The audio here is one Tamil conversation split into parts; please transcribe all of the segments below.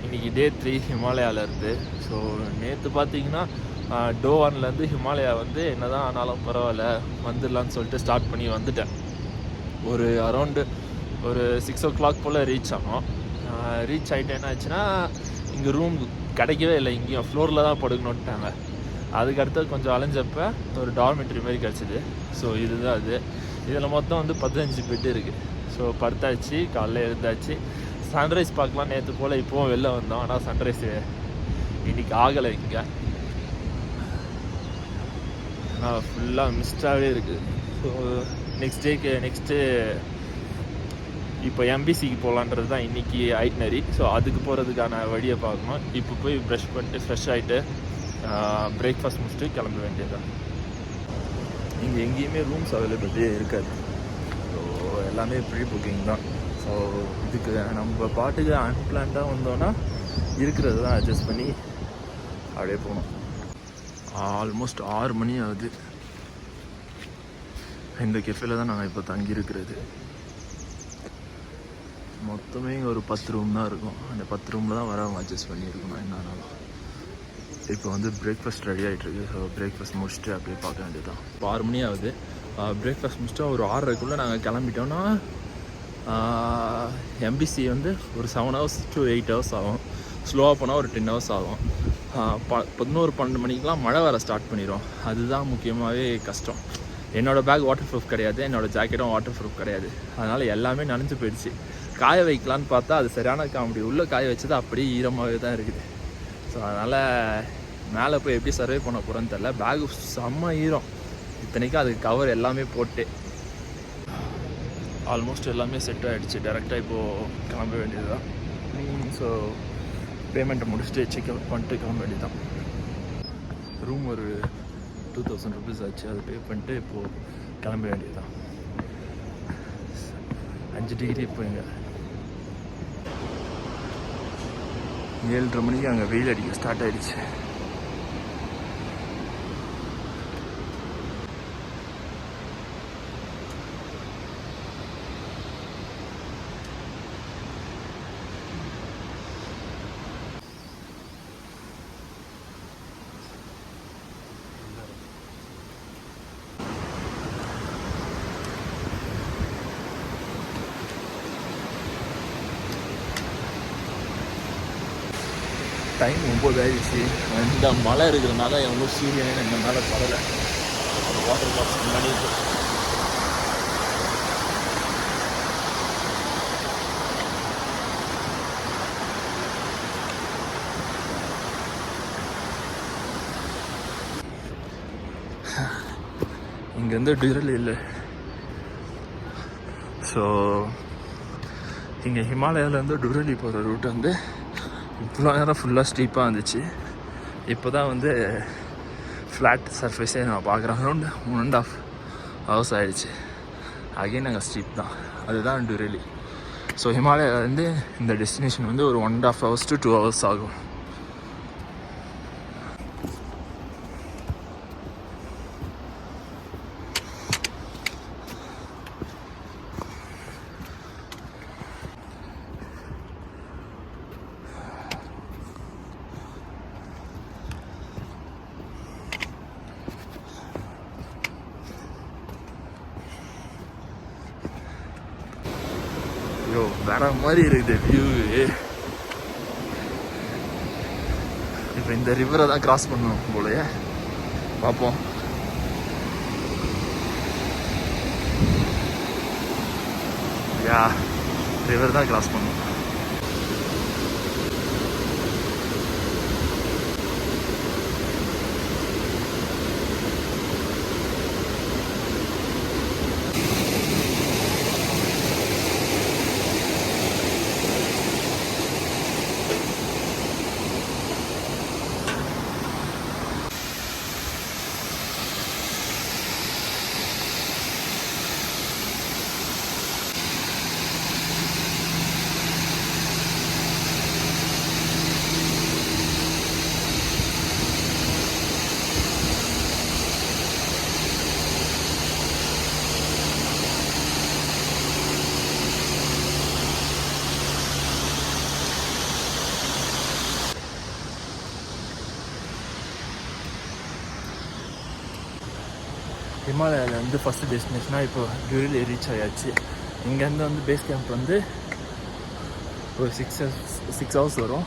இன்றைக்கி டே 3 ஹிமாலயாவில் இருக்குது. ஸோ நேற்று பார்த்தீங்கன்னா டோ 1லேருந்து ஹிமாலயா வந்து என்ன தான் ஆனாலும் பரவாயில்ல வந்துடலான்னு சொல்லிட்டு ஸ்டார்ட் பண்ணி வந்துட்டேன். ஒரு அரௌண்டு ஒரு 6 o'clock போல் ரீச் ஆனோம். ரீச் ஆகிட்டு என்ன ஆச்சுன்னா இங்கே ரூம் கிடைக்கவே இல்லை, இங்கேயும் ஃப்ளோரில் தான் படுக்கணுன்ட்டாங்க. அதுக்கடுத்து கொஞ்சம் அலைஞ்சப்போ ஒரு டார்மெட்ரி மாதிரி கிடச்சிது. ஸோ இதுதான் அது. இதில் மொத்தம் வந்து 15 பெட்டு இருக்குது. ஸோ படுத்தாச்சு, காலைல எழுந்தாச்சு. சன்ரைஸ் பார்க்கலாம் நேற்று போல் இப்போவும் வெளில வந்தோம். ஆனால் சன்ரைஸு இன்றைக்கி ஆகலை இங்கே. ஆனால் ஃபுல்லாக மிஸ்டாகவே இருக்குது. ஸோ நெக்ஸ்ட்டு இப்போ எம்பிசிக்கு போகலான்றது தான் இன்றைக்கி ஐட்னரி. ஸோ அதுக்கு போகிறதுக்கான வழியை பார்க்கணும். இப்போ போய் ப்ரஷ் பண்ணிட்டு ஃப்ரெஷ் ஆகிட்டு பிரேக்ஃபாஸ்ட் முடிச்சுட்டு கிளம்ப வேண்டியதுதான். இங்கே எங்கேயுமே ரூம்ஸ் அவைலபிலிட்டியே இருக்காது. ஸோ எல்லாமே ப்ரீ புக்கிங் தான். ஸோ இதுக்கு நம்ம பாட்டுக்கு அன்பிளான்டாக வந்தோன்னா இருக்கிறது தான் அட்ஜஸ்ட் பண்ணி அப்படியே போகணும். ஆல்மோஸ்ட் 6 மணி ஆகுது. இந்த கெஃபேல தான் நாங்கள் இப்போ தங்கியிருக்கிறது. மொத்தமே இங்கே ஒரு 10 ரூம் தான் இருக்கும். அந்த 10 ரூமில் தான் வரவங்க அட்ஜஸ்ட் பண்ணியிருக்கணும் என்னன்னாலும். இப்போ வந்து பிரேக்ஃபாஸ்ட் ரெடி ஆகிட்டுருக்கு. ஸோ பிரேக்ஃபாஸ்ட் முடிச்சுட்டு அப்படியே பார்க்க வேண்டியது தான். இப்போ 6 மணி ஆகுது. பிரேக்ஃபாஸ்ட் முடிச்சுட்டு ஒரு 6:30க்குள்ளே நாங்கள் கிளம்பிட்டோன்னா எம்பிசி வந்து ஒரு 7 hours to 8 hours ஆகும். ஸ்லோவாக போனால் ஒரு 10 hours ஆகும். 11-12 மணிக்கெலாம் மழை வர ஸ்டார்ட் பண்ணிடும். அதுதான் முக்கியமாகவே கஷ்டம். என்னோடய பேக் வாட்டர் ப்ரூஃப் கிடையாது, என்னோடய ஜாக்கெட்டும் வாட்டர் ப்ரூஃப் கிடையாது. அதனால் எல்லாமே நனைஞ்சு போயிடுச்சு. காய வைக்கலான்னு பார்த்தா அது சரியான காமெடி. உள்ளே காய வச்சது அப்படியே ஈரமாகவே தான் இருக்குது. ஸோ அதனால் மேலே போய் எப்படி சர்வே பண்ண போகிறோன்னு தெரில. பேகு செம்ம ஈரம். இத்தனைக்கும் அதுக்கு கவர் எல்லாமே போட்டு ஆல்மோஸ்ட் எல்லாமே செட் ஆகிடுச்சு. டேரெக்டாக இப்போது கிளம்ப வேண்டியது தான். ஸோ பேமெண்ட்டை முடிச்சுட்டு செக்அவுட் பண்ணிட்டு கிளம்ப வேண்டியது தான். ரூம் ஒரு 2000 rupees ஆச்சு. அது பே பண்ணிட்டு இப்போது கிளம்ப வேண்டியது தான். 5 டிகிரி இப்போ இங்கே 7:30 மணிக்கு அங்கே வெயில் அடிக்க ஸ்டார்ட் ஆகிடுச்சு. டைம் 9 ஆயிடுச்சு. இந்த மழை இருக்கிறதுனால எவ்வளோ சூரியனே இந்த மேலே படலை. வாட்டர் பாக்ஸ் முன்னாடி இங்கேருந்து டியூரல் இல்லை. ஸோ இங்கே ஹிமாலயாவிலேருந்து டுரலி போகிற ரூட் வந்து இவ்வளோ நேரம் ஃபுல்லாக ஸ்டீப்பாக இருந்துச்சு. இப்போ தான் வந்து ஃப்ளாட் சர்ஃபேஸே நான் பார்க்குறேன். அரௌண்ட் 1.5 hours ஆகிடுச்சு. அகெயின் நாங்கள் ஸ்டீப் தான். அதுதான் டுரலி. ஸோ ஹிமாலயாவிலேருந்து இந்த டெஸ்டினேஷன் வந்து ஒரு 1.5 hours to 2 hours ஆகும். வேற மாதிரி இருக்குது வியூ. இப்போ இந்த ரிவரை தான் கிராஸ் பண்ணணும் போலயே. பார்ப்போம். ரிவர் தான் கிராஸ் பண்ணணும். ஹிமாலயாவில் வந்து ஃபஸ்ட்டு டெஸ்டினேஷனாக இப்போ டூரில் ரீச் ஆகியாச்சு. இங்கேருந்து வந்து பேஸ் கேம்ப் வந்து ஒரு 6 ஹவர்ஸ் வரும்.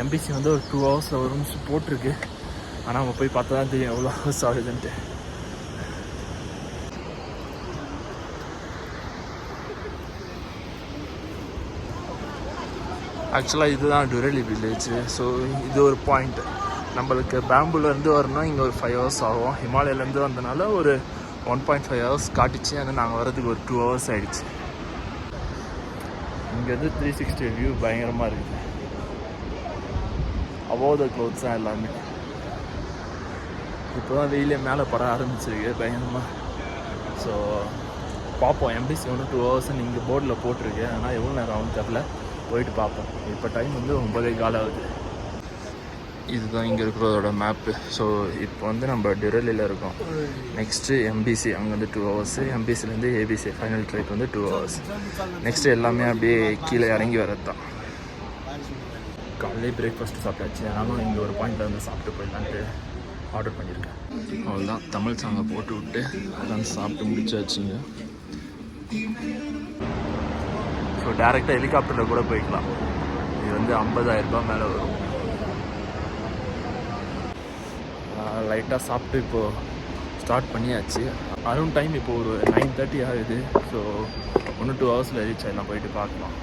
எம்பிசி வந்து ஒரு 2 ஹவர்ஸில் வரும்னு போட்டிருக்கு. ஆனால் நம்ம போய் பார்த்தா தான் தெரியும் எவ்வளோ ஹவர்ஸ் ஆகுதுன்ட்டு. ஆக்சுவலாக இதுதான் டுரெலி வில்லேஜ். ஸோ இது ஒரு பாயிண்ட். நம்மளுக்கு பேம்பூலேருந்து வரணும் இங்கே ஒரு 5 ஹவர்ஸ் ஆகும். ஹிமாலயிலேருந்து வந்தனால ஒரு 1.5 ஹவர்ஸ் காட்டிச்சு. ஆனால் நாங்கள் வரதுக்கு ஒரு 2 ஹவர்ஸ் ஆகிடுச்சு. இங்கேருந்து 360 வியூ பயங்கரமாக இருக்குது. அபோவ் த க்ளவுட்ஸ் தான் எல்லாமே. இப்போ தான் வெயிலே மேலே பட ஆரம்பிச்சிருக்கு பயங்கரமாக. ஸோ பார்ப்போம். எம்பிசி ஒன்று 2 ஹவர்ஸ்ன்னு இங்கே போர்டில் போட்டிருக்கு. ஆனால் எவ்வளோ நேரம் ஆகும் தெரில, போயிட்டு பார்ப்போம். இப்போ டைம் வந்து 9:15 ஆகுது. இதுதான் இங்கே இருக்கிறதோட மேப்பு. ஸோ இப்போ வந்து நம்ம டுரெலியில் இருக்கோம். நெக்ஸ்ட்டு எம்பிசி, அங்கே வந்து 2 ஹவர்ஸு. எம்பிசிலேருந்து ஏபிசி ஃபைனல் ட்ரைப் வந்து 2 ஹவர்ஸ். நெக்ஸ்ட்டு எல்லாமே அப்படியே கீழே இறங்கி வரது தான். காலையிலே பிரேக்ஃபாஸ்ட்டு சாப்பிட்டாச்சு. ஆனாலும் இங்கே ஒரு பாயிண்டில் வந்து சாப்பிட்டு போயிடலான்ட்டு ஆர்டர் பண்ணியிருக்கேன். அவ்வளோதான், தமிழ் சாங்கை போட்டு விட்டு அதான் சாப்பிட்டு முடிச்சாச்சுங்க. ஸோ டேரெக்டாக ஹெலிகாப்டரில் கூட போய்க்கலாம். இது வந்து 50,000 ரூபாய் மேலே வரும். லைட்டாக சாப்பிட்டு இப்போது ஸ்டார்ட் பண்ணியாச்சு. அரௌண்ட் டைம் இப்போது ஒரு 9:30 ஆகுது. ஸோ 1-2 ஹவர்ஸில் ரீச் ஆகிடலாம். போயிட்டு பார்க்கலாம்.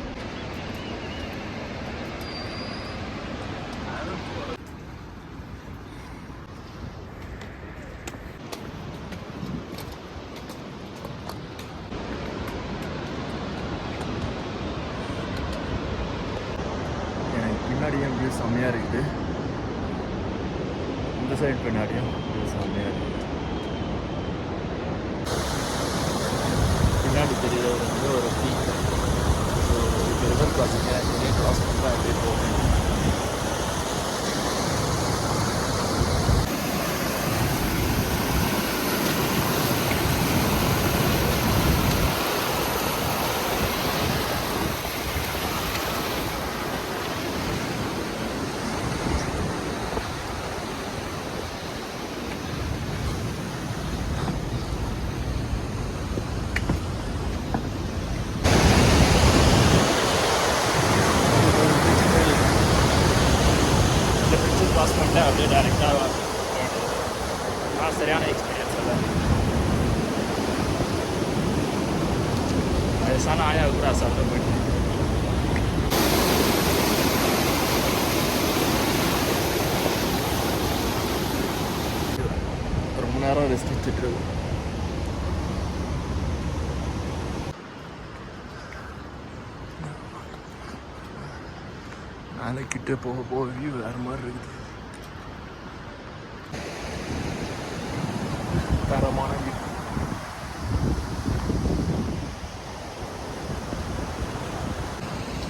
எனக்கு பின்னாடியும் வியூ செம்மையாக இருக்குது. இந்த சைடு பின்னாடியும் வியூ செம்மையாக இருக்குது. பின்னாடி தெரியுறது வந்து ஒரு பீக். ஸோ இப்போ ரிவர் கிராசிங்க இங்கே கிராஸ் பண்ணுறா அப்படியே போகும். பாஸ் பண்ணிட்டேன் அப்படியே டேரெக்டாக சரியான எக்ஸ்பீரியன்ஸ் இல்லை. வயசான ஆயா கூட அசால்ட்டாக போயிட்டு ரொம்ப நேரம் ரெஸ்ட் எடுத்துட்டு இருக்கும். மேலே கிட்டே போக போக வியூ வேறு மாதிரி இருக்குது. தரமான வியூ.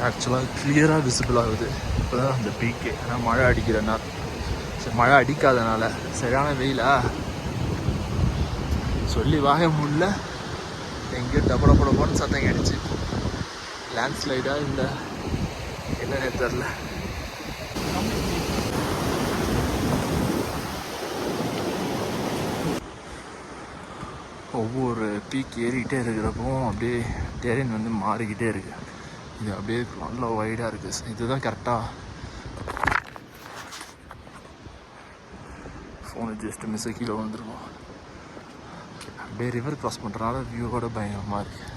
ஆக்சுவலாக கிளியராக விசிபிள் ஆகுது இப்போ தான் அந்த பீக்கு. ஆனால் மழை அடிக்கிறனால, சரி மழை அடிக்காதனால சரியான வெயிலா சொல்லி வாங்க முடியல. எங்கேயோ டபடப்படப்பான்னு சத்தம் கிடச்சி. லேண்ட்ஸ்லைடாக இல்லை என்னன்னே தெரில. ஒவ்வொரு பீக் ஏறிக்கிட்டே இருக்கிறப்போ அப்படியே டெரெயின் வந்து மாறிக்கிட்டே இருக்குது. இது அப்படியே நல்லா வைடாக இருக்குது. இதுதான் கரெக்டாக ஃபோனு ஜஸ்ட்டு மிஸ் கீழே வந்துருவோம். அப்படியே ரிவர் க்ராஸ் பண்ணுறதுனால வியூவோட பயங்கரமாக இருக்குது.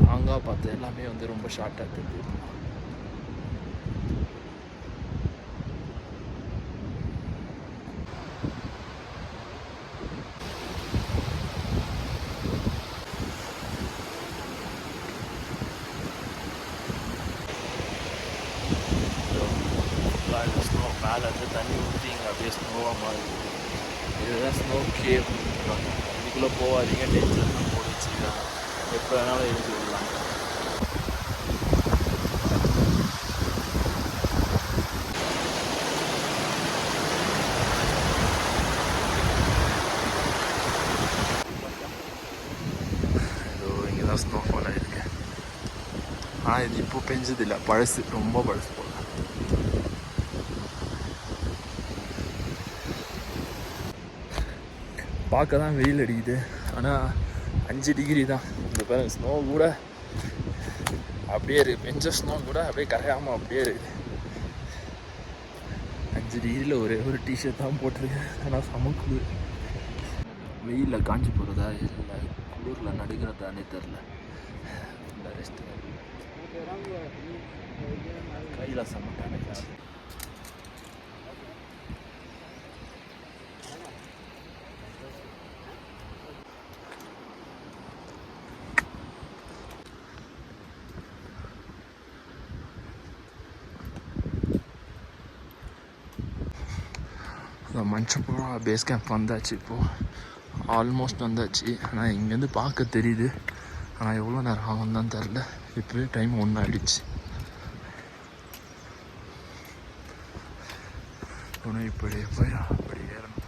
லாங்காக பார்த்து எல்லாமே வந்து ரொம்ப ஷார்ட்டாக இருக்குது. ஸ்னோ மேலே இருந்து தண்ணி ஊற்றி இங்கே அப்படியே ஸ்னோவாக மாறி. இதுதான் ஸ்னோ கேவ். இதுக்குள்ளே போகாதீங்க, டேஞ்சர் தான் போட்டு வச்சுருக்காங்க. எப்போ வேணாலும் எழுதி விடலாம். இதோ இங்கே தான் ஸ்னோஃபால் ஆகிருக்கு. ஆனால் இது இப்போ பெஞ்சதில்லை, பழசு, ரொம்ப பழசு போல. பார்க்க தான் வெயில் அடிக்குது, ஆனால் 5 டிகிரி தான். இந்த பாருங்க, ஸ்னோ கூட அப்படியே இருக்குது, பெஞ்ச ஸ்னோ கூட அப்படியே கரையாமல் அப்படியே இருக்குது. 5 டிகிரியில் ஒரே ஒரு டிஷர்ட் தான் போட்டிருக்கேன், ஆனால் சமக்குது. வெயிலில் காஞ்சி போகிறதா இல்லை குளிரில் நடுக்கிறதானே தெரில. ரெஸ்ட் கையில் சமட்டானே. மஞ்சப்புறா பேஸ் கேம்ப் வந்தாச்சு, இப்போது ஆல்மோஸ்ட் வந்தாச்சு. ஆனால் இங்கேருந்து பார்க்க தெரியுது, ஆனால் எவ்வளோ நேரம் ஆகும் தான் தெரில. இப்போவே டைம் 1 ஆகிடுச்சு. இன்னும் இப்படியே போய் அப்படி ஏறணும்.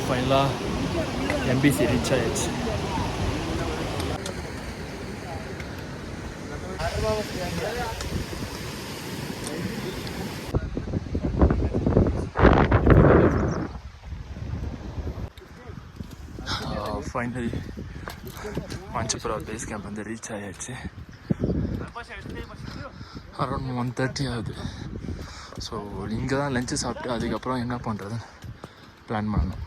ஃபைனலாக எம்பிசி ரீச் ஆயிடுச்சு. ஃபைனலி மஞ்சப்புறா பேஸ் கேம்ப் வந்து ரீச் ஆயாச்சு. அரௌண்ட் 1:30 ஆகுது. ஸோ இங்கே தான் லஞ்சு சாப்பிட்டு அதுக்கப்புறம் என்ன பண்ணுறதுன்னு பிளான் பண்ணணும்.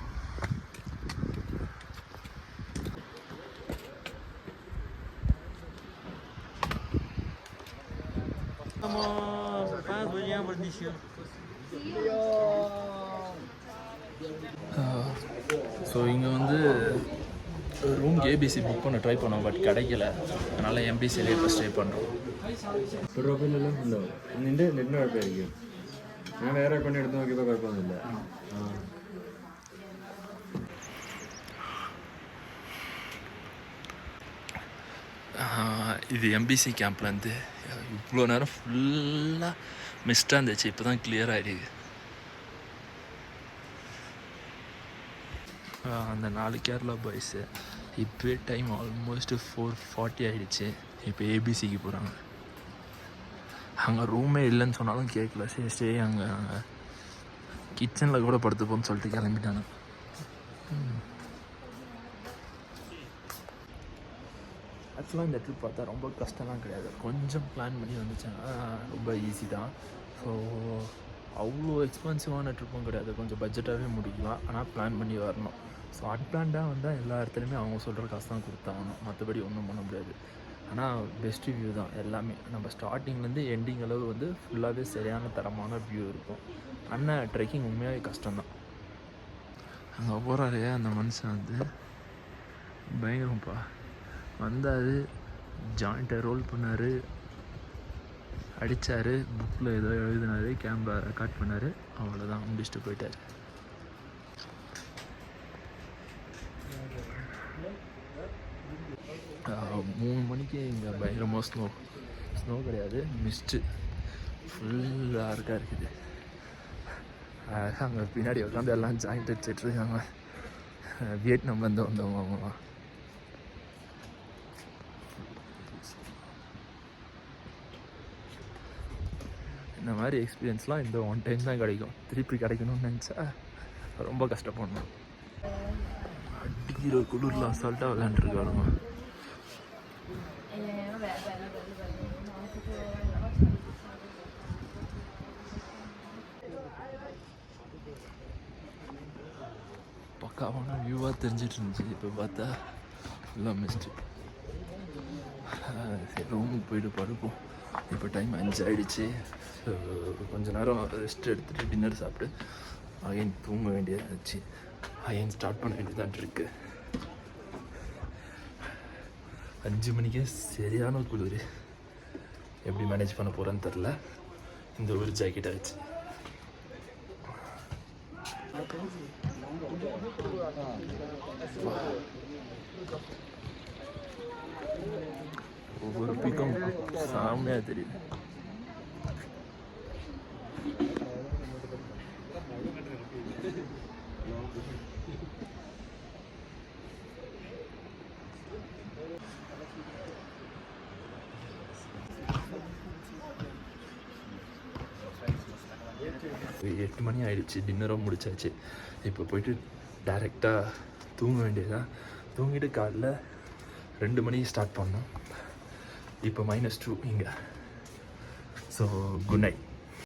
ஸோ இங்கே வந்து ரூம்க்கு ஏபிசி புக் பண்ண ட்ரை பண்ணோம், பட் கிடைக்கல. அதனால் எம்பிசியிலே இப்போ ஸ்டே பண்ணுறோம். പ്രൊഫൈലെല്ലാം ഉണ്ടാവും. നിൻ്റെ നെറ്റിന് കുഴപ്പമായിരിക്കും. ഞാൻ വേറെ അക്കൗണ്ട് എടുത്ത് നോക്കിയപ്പോൾ കുഴപ്പമൊന്നുമില്ല. இது எம்பிசி கேம்ப்லேருந்து இவ்வளோ நேரம் ஃபுல்லாக மிஸ்டாக இருந்துச்சு, இப்போ தான் கிளியர் ஆகிடுது. அந்த 4 கேரளா பாய்ஸு இப்போவே டைம் ஆல்மோஸ்ட் 4:40 ஆகிடுச்சு. இப்போ ஏபிசிக்கு போகிறாங்க. அங்கே ரூமே இல்லைன்னு சொன்னாலும் கேட்கல. சரி அங்கே கிச்சனில் கூட படுத்துப்போன்னு சொல்லிட்டு கிளம்பிட்டாங்க. ஆக்சுவலாக இந்த ட்ரிப் பார்த்தா ரொம்ப கஷ்டம்லாம் கிடையாது, கொஞ்சம் பிளான் பண்ணி வந்துச்சுன்னா ரொம்ப ஈஸி தான். ஸோ அவ்வளோ எக்ஸ்பென்சிவான ட்ரிப்பும் கிடையாது, கொஞ்சம் பட்ஜெட்டாகவே முடிக்கலாம். ஆனால் பிளான் பண்ணி வரணும். ஸோ அன்பிளான்டாக வந்தால் எல்லா இடத்துலையுமே அவங்க சொல்கிற காசு தான் கொடுத்தாகணும், மற்றபடி ஒன்றும் பண்ண முடியாது. ஆனால் பெஸ்ட் வியூ தான் எல்லாமே. நம்ம ஸ்டார்டிங்லேருந்து எண்டிங் அளவு வந்து ஃபுல்லாகவே சரியான தரமான வியூ இருக்கும். ஆனால் ட்ரெக்கிங் உண்மையாகவே கஷ்டம்தான். அங்கே போகிறாரு அந்த மனுஷன் வந்து பயங்கரம்ப்பா. வந்தார், ஜாயிண்ட்டை ரோல் பண்ணார், அடித்தார், புக்கில் ஏதோ எழுதினார், கேமரா ரெக்கார்ட் பண்ணார், அவ்வளோதான் முடிச்சுட்டு போயிட்டார். மூணு மணிக்கு இங்கே பயங்கரமாக ஸ்னோ கிடையாது, மிஸ்ட்டு ஃபுல்லாக அழகாக இருக்குது. அங்கே பின்னாடி உட்காந்து எல்லாம் ஜாயிண்ட் அடிச்சிட்ருக்காங்க. வியட்நாம்லேருந்து வந்தவங்க அவங்களாம். இந்த மாதிரி எக்ஸ்பீரியன்ஸ்லாம் இந்த 1 டைம் தான் கிடைக்கும், திருப்பி கிடைக்கணும்னு நினச்சா ரொம்ப கஷ்டப்படணும். அடிக்கிற குளிரில் அசால்ட்டாக விளையாண்டுருக்காளுங்க. பக்காவான வியூவாக தெரிஞ்சிட்டு இருந்துச்சு, இப்போ பார்த்தா ஃபுல்லாக மிஸ்ட்டு. சரி ரூமுக்கு போய்ட்டு படுப்போம். இப்போ டைம் 5 ஆகிடுச்சு. ஸோ கொஞ்ச நேரம் ரெஸ்ட் எடுத்துகிட்டு டின்னர் சாப்பிட்டு அகைன் தூங்க வேண்டியதாச்சு. அகைன் ஸ்டார்ட் பண்ண வேண்டியதான் இருக்குது. 5 மணிக்கே சரியான குளிர், எப்படி மேனேஜ் பண்ண போகிறேன்னு தெரில. இந்த ஒரு ஜாக்கெட் ஆச்சு. ஒவ்வொரு பீக்கும் சாமியாக தெரியுது. 8 மணி ஆயிடுச்சு, டின்னரும் முடிச்சாச்சு. இப்போ போயிட்டு டைரெக்டாக தூங்க வேண்டியதுதான். தூங்கிட்டு காலைல 2 மணிக்கு ஸ்டார்ட் பண்ணோம். இப்போ -2 இங்கே. So good night.